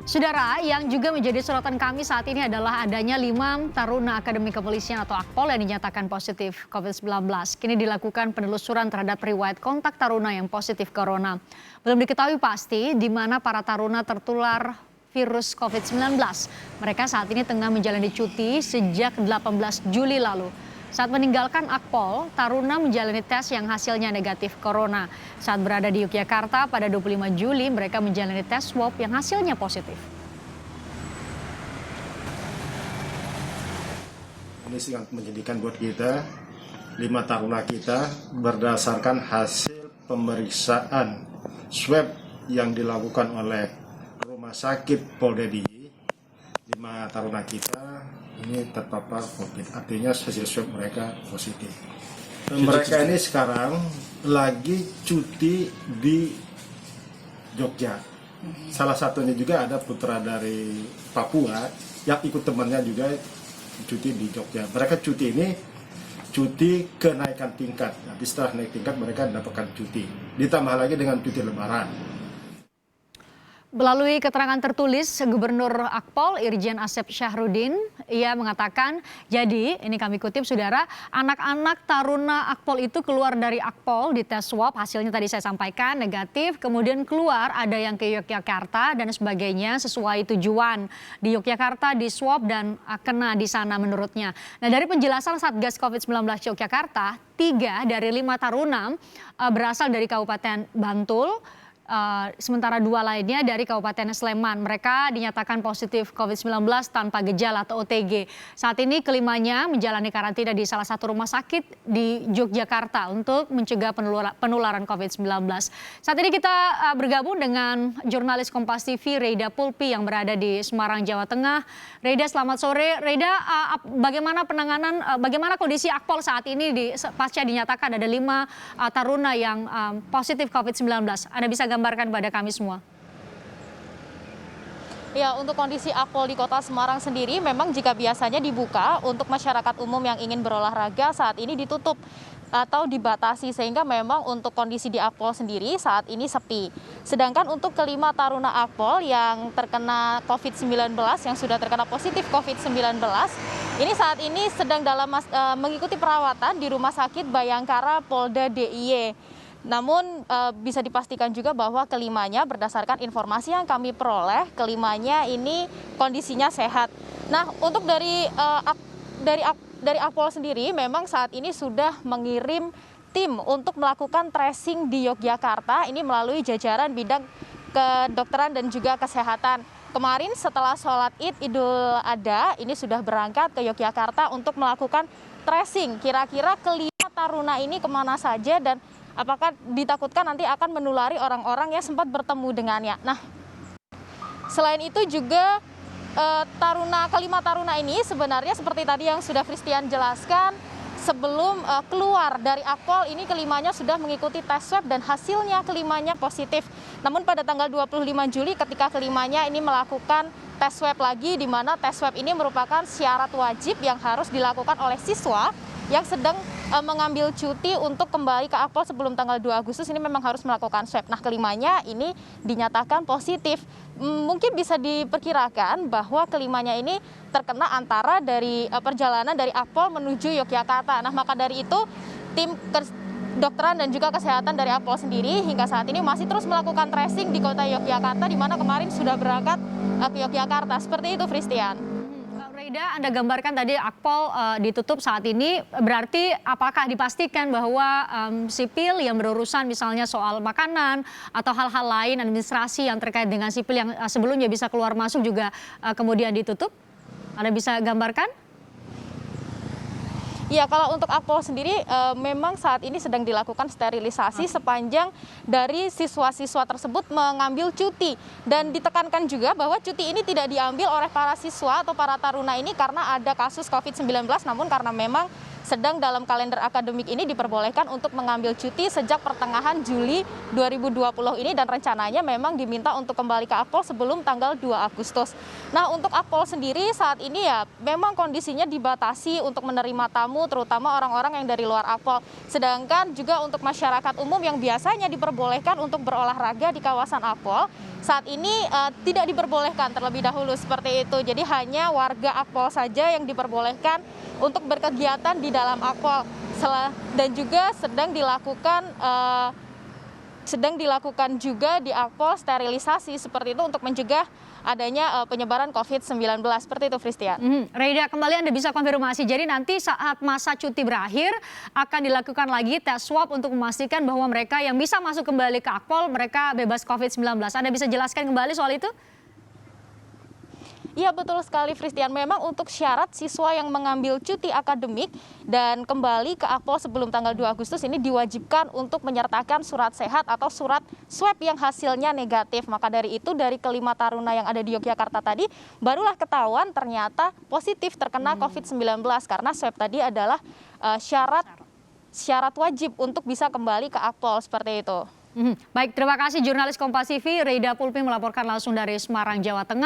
Saudara, yang juga menjadi sorotan kami saat ini adalah adanya 5 taruna Akademi Kepolisian atau Akpol yang dinyatakan positif COVID-19. Kini dilakukan penelusuran terhadap riwayat kontak taruna yang positif corona. Belum diketahui pasti di mana para taruna tertular virus COVID-19. Mereka saat ini tengah menjalani cuti sejak 18 Juli lalu. Saat meninggalkan Akpol, taruna menjalani tes yang hasilnya negatif corona. Saat berada di Yogyakarta pada 25 Juli, mereka menjalani tes swab yang hasilnya positif. Ini sangat menyedihkan buat kita, 5 taruna kita berdasarkan hasil pemeriksaan swab yang dilakukan oleh Rumah Sakit Polda DIY, 5 taruna kita ini terpapar COVID, artinya hasil swab mereka positif. Mereka ini sekarang lagi cuti di Jogja. Salah satunya juga ada putra dari Papua yang ikut temannya juga cuti di Jogja. Mereka cuti ini cuti kenaikan tingkat. Nanti setelah naik tingkat mereka mendapatkan cuti. Ditambah lagi dengan cuti lebaran. Melalui keterangan tertulis Gubernur Akpol Irjen Asep Syahrudin, ia mengatakan, jadi ini kami kutip saudara, anak-anak taruna Akpol itu keluar dari Akpol di tes swab, hasilnya tadi saya sampaikan negatif, kemudian keluar ada yang ke Yogyakarta dan sebagainya sesuai tujuan. Di Yogyakarta di swab dan kena di sana menurutnya. Nah dari penjelasan Satgas COVID-19 Yogyakarta, 3 dari 5 taruna berasal dari Kabupaten Bantul. Sementara 2 lainnya dari Kabupaten Sleman. Mereka dinyatakan positif COVID-19 tanpa gejala atau OTG. Saat ini kelimanya menjalani karantina di salah satu rumah sakit di Yogyakarta untuk mencegah penularan COVID-19. Saat ini kita bergabung dengan jurnalis Kompas TV Reida Pulpi yang berada di Semarang, Jawa Tengah. Reida, selamat sore. Reida, bagaimana penanganan, bagaimana kondisi Akpol saat ini pasca dinyatakan ada 5 taruna yang positif COVID-19? Anda bisa gambarkan pada kami semua. Ya, untuk kondisi Akpol di Kota Semarang sendiri memang jika biasanya dibuka untuk masyarakat umum yang ingin berolahraga saat ini ditutup atau dibatasi sehingga memang untuk kondisi di Akpol sendiri saat ini sepi. Sedangkan untuk kelima taruna Akpol yang terkena COVID-19 yang sudah terkena positif COVID-19 ini saat ini sedang mengikuti perawatan di Rumah Sakit Bayangkara Polda DIY. Namun bisa dipastikan juga bahwa kelimanya berdasarkan informasi yang kami peroleh, kelimanya ini kondisinya sehat. Nah, untuk dari Akpol sendiri memang saat ini sudah mengirim tim untuk melakukan tracing di Yogyakarta ini melalui jajaran bidang kedokteran dan juga kesehatan. Kemarin setelah sholat Idul Adha ini sudah berangkat ke Yogyakarta untuk melakukan tracing. Kira-kira kelima taruna ini kemana saja dan apakah ditakutkan nanti akan menulari orang-orang yang sempat bertemu dengannya. Nah, selain itu juga kelima taruna ini sebenarnya seperti tadi yang sudah Christian jelaskan, sebelum keluar dari Akpol ini kelimanya sudah mengikuti tes swab dan hasilnya kelimanya positif. Namun pada tanggal 25 Juli ketika kelimanya ini melakukan tes swab lagi, di mana tes swab ini merupakan syarat wajib yang harus dilakukan oleh siswa yang sedang mengambil cuti untuk kembali ke Akpol sebelum tanggal 2 Agustus ini memang harus melakukan swab. Nah, kelimanya ini dinyatakan positif. Mungkin bisa diperkirakan bahwa kelimanya ini terkena antara dari perjalanan dari Akpol menuju Yogyakarta. Nah, maka dari itu tim kedokteran dan juga kesehatan dari Akpol sendiri hingga saat ini masih terus melakukan tracing di kota Yogyakarta, di mana kemarin sudah berangkat ke Yogyakarta. Seperti itu, Christian. Reida, Anda gambarkan tadi Akpol ditutup saat ini, berarti apakah dipastikan bahwa sipil yang berurusan misalnya soal makanan atau hal-hal lain administrasi yang terkait dengan sipil yang sebelumnya bisa keluar masuk juga kemudian ditutup? Anda bisa gambarkan? Ya, kalau untuk Akpol sendiri memang saat ini sedang dilakukan sterilisasi sepanjang dari siswa-siswa tersebut mengambil cuti. Dan ditekankan juga bahwa cuti ini tidak diambil oleh para siswa atau para taruna ini karena ada kasus COVID-19, namun karena memang sedang dalam kalender akademik ini diperbolehkan untuk mengambil cuti sejak pertengahan Juli 2020 ini, dan rencananya memang diminta untuk kembali ke Akpol sebelum tanggal 2 Agustus. Nah, untuk Akpol sendiri saat ini ya memang kondisinya dibatasi untuk menerima tamu, terutama orang-orang yang dari luar Akpol. Sedangkan juga untuk masyarakat umum yang biasanya diperbolehkan untuk berolahraga di kawasan Akpol, saat ini tidak diperbolehkan terlebih dahulu seperti itu. Jadi hanya warga Akpol saja yang diperbolehkan untuk berkegiatan di dalam Akpol, dan juga sedang dilakukan juga di Akpol sterilisasi seperti itu untuk mencegah adanya penyebaran COVID-19 seperti itu, Fristian. Reida, kembali Anda bisa konfirmasi. Jadi nanti saat masa cuti berakhir akan dilakukan lagi tes swab untuk memastikan bahwa mereka yang bisa masuk kembali ke Akpol mereka bebas COVID-19. Anda bisa jelaskan kembali soal itu? Iya, betul sekali, Fristian. Memang untuk syarat siswa yang mengambil cuti akademik dan kembali ke Akpol sebelum tanggal 2 Agustus ini diwajibkan untuk menyertakan surat sehat atau surat swab yang hasilnya negatif. Maka dari itu dari kelima taruna yang ada di Yogyakarta tadi barulah ketahuan ternyata positif terkena COVID-19 karena swab tadi adalah syarat wajib untuk bisa kembali ke Akpol seperti itu. Baik, terima kasih jurnalis Kompas TV Reida Pulpi melaporkan langsung dari Semarang, Jawa Tengah.